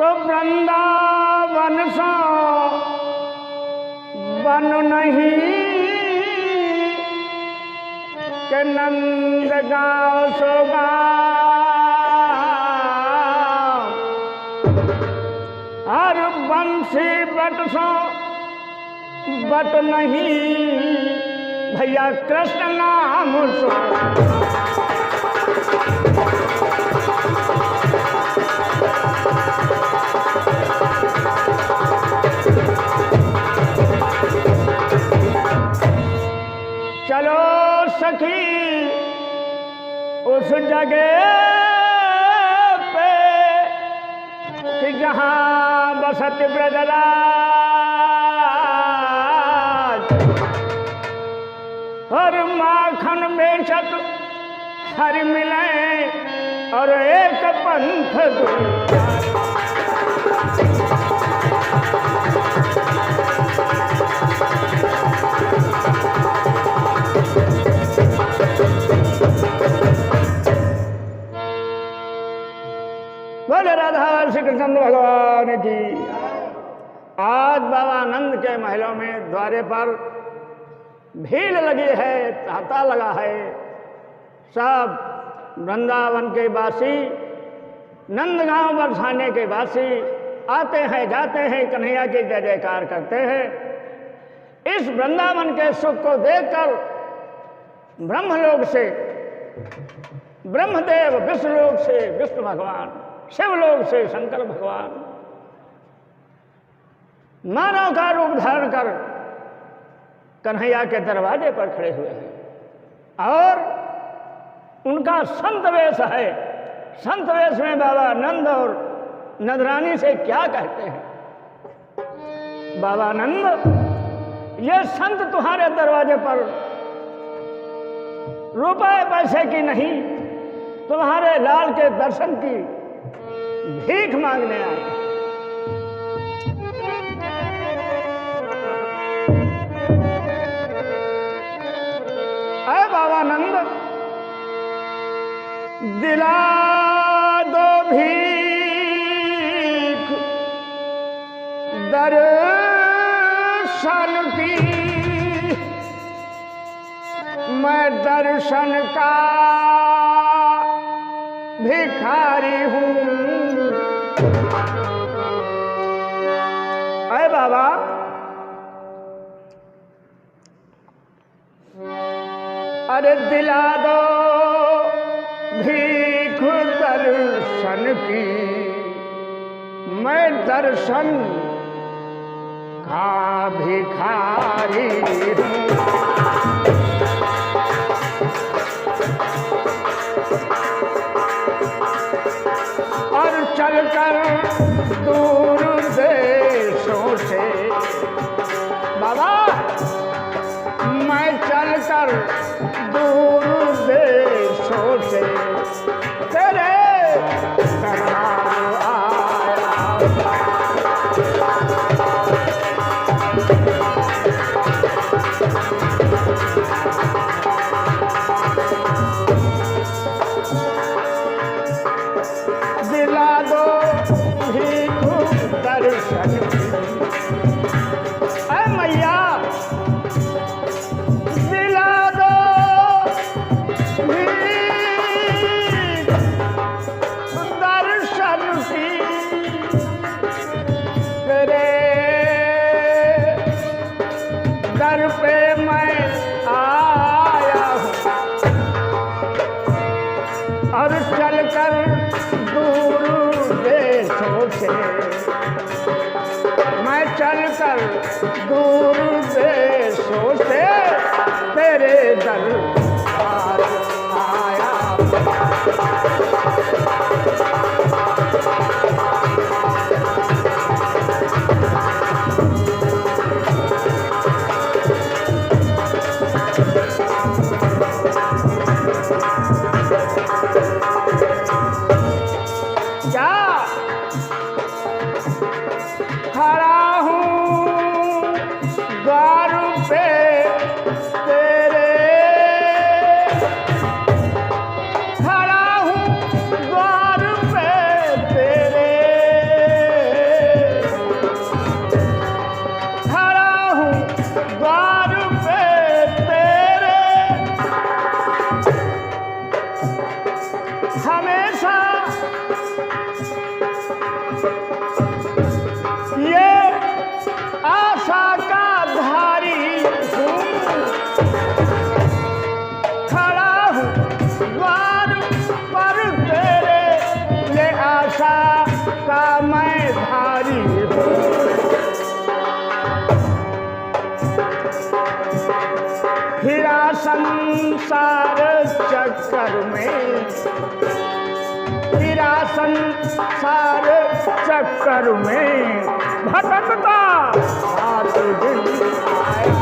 तो वृंदावन सो बन नहीं के नंद गाँव सो गाँव हर बंसी बट सो बट नहीं भैया कृष्ण नाम सो चलो सखी उस जगह पे कि जहाँ बसत ब्रजराज हर माखन बेचत हर मिले और एक पंथ बोले राधा श्री कृष्ण भगवान की। आज बाबा आनंद के महलों में द्वारे पर भीड़ लगी है, तांता लगा है। सब वृंदावन के वासी, नंदगांव बरसाने के वासी आते हैं जाते हैं, कन्हैया की जय जयकार करते हैं। इस वृंदावन के सुख को देखकर ब्रह्मलोक से ब्रह्मदेव, विष्णुलोक से विष्णु भगवान, शिवलोक से शंकर भगवान मानव का रूप धारण कर कन्हैया के दरवाजे पर खड़े हुए हैं और उनका संत वेश है। संत वेश में बाबा नंद और नंदरानी से क्या कहते हैं? बाबा नंद, ये संत तुम्हारे दरवाजे पर रुपए पैसे की नहीं, तुम्हारे लाल के दर्शन की भीख मांगने आए। अरे बाबा नंद, दिला दो भीख दर्शन की, मैं दर्शन का भिखारी हूँ। अरे बाबा, अरे दिला दो भीख दर्शन की, मैं दर्शन का भिखारी हूँ। और चलकर दूर देशों से बाबा, मैं चलकर दूर देशों से तेरे दरबार आया। दिला दो भीख दर्शन, अरे मैया दिला दो भीख दर्शन की, तेरे दर पे मैं आया हूँ। और चलकर दूर देशों से, मैं चलकर दूर देशों से तेरे दरबार आया। खड़ा हूँ द्वार पे तेरे, खड़ा हूँ द्वार ये आशा का धारी हूँ, खड़ा हूँ द्वार पर तेरे, ये आशा का मैं धारी हूँ। फिरा संसार चक्कर में, फिरा संसार चक्कर में, भटकता रात दिन आया।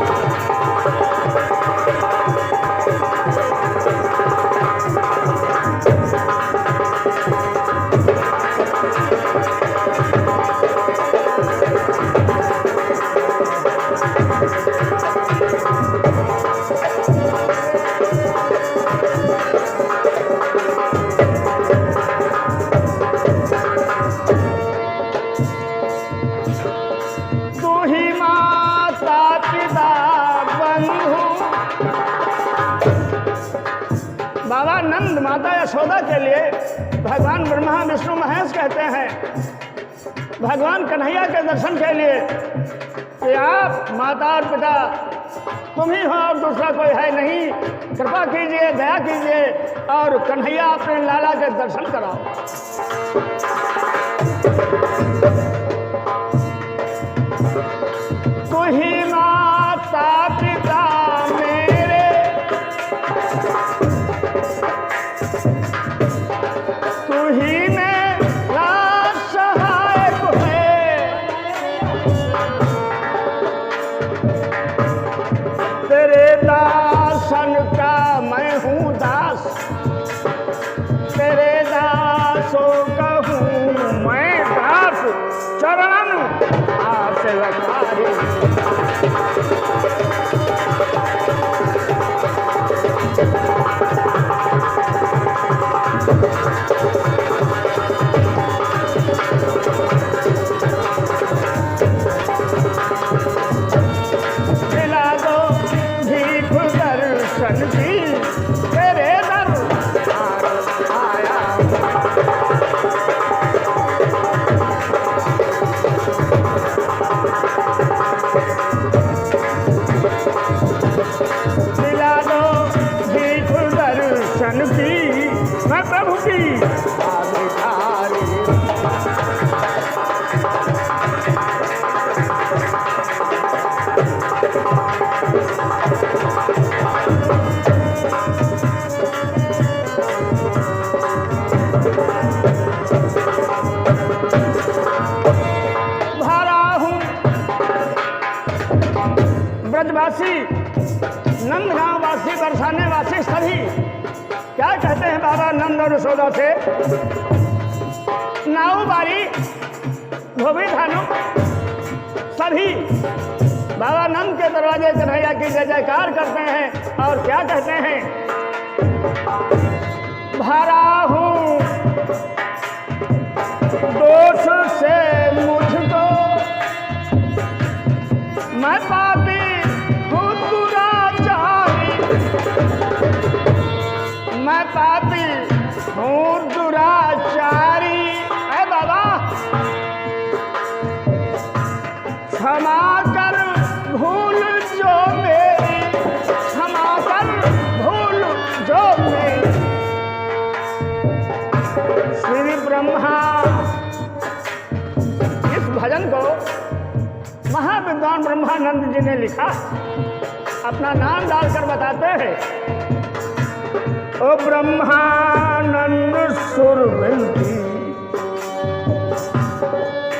बाबा नंद माता यशोदा के लिए भगवान ब्रह्मा विष्णु महेश कहते हैं भगवान कन्हैया के दर्शन के लिए कि आप माता और पिता तुम ही हो और दूसरा कोई है नहीं, कृपा कीजिए, दया कीजिए और कन्हैया अपने लाला के दर्शन कराओ। तू ही माता पिता मेरे, तू ही मेरा सहायक है, तेरे दासन का मैं हूँ दास, तेरे दासों का हूँ मैं दास, चरण आस लखारी। दिला दो भीख दर्शन की, तेरे दर आया। दिला दो भीख दर्शन की, मैं प्रभु की आज्ञाकारी। भरा हूँ ब्रजवासी, नंदगांव वासी, बरसाने वासी सभी क्या कहते हैं बाबा नंद और यशोदा से, नाऊ बारी धोबी धानु सभी बाबा नंद के दरवाजे कन्हैया की जय जयकार करते हैं और क्या कहते हैं, भरा हूँ दोष से मुझको, मैं पापी हूँ दुराचारी, मैं पापी हूँ दुराचारी। ऐ बाबा क्षमा कर भूल जो मेरी, क्षमा कर भूल जो मेरी। श्री ब्रह्मा इस भजन को महाविद्वान ब्रह्मानंद जी ने लिखा, अपना नाम डालकर बताते हैं, ओ ब्रह्मानंद सुर विनती,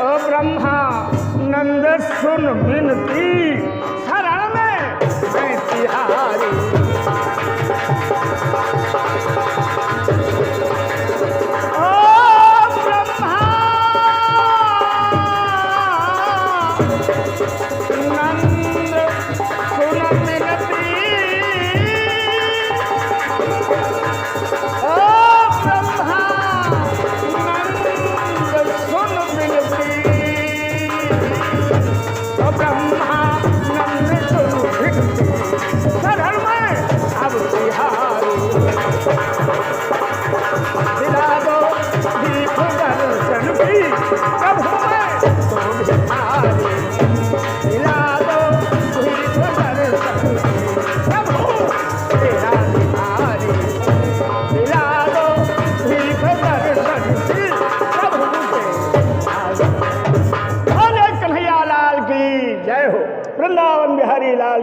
ओ ब्रह्मानंद सुन विनती, शरण में मैं तिहारी। ब्रह्मा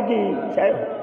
की जय हो।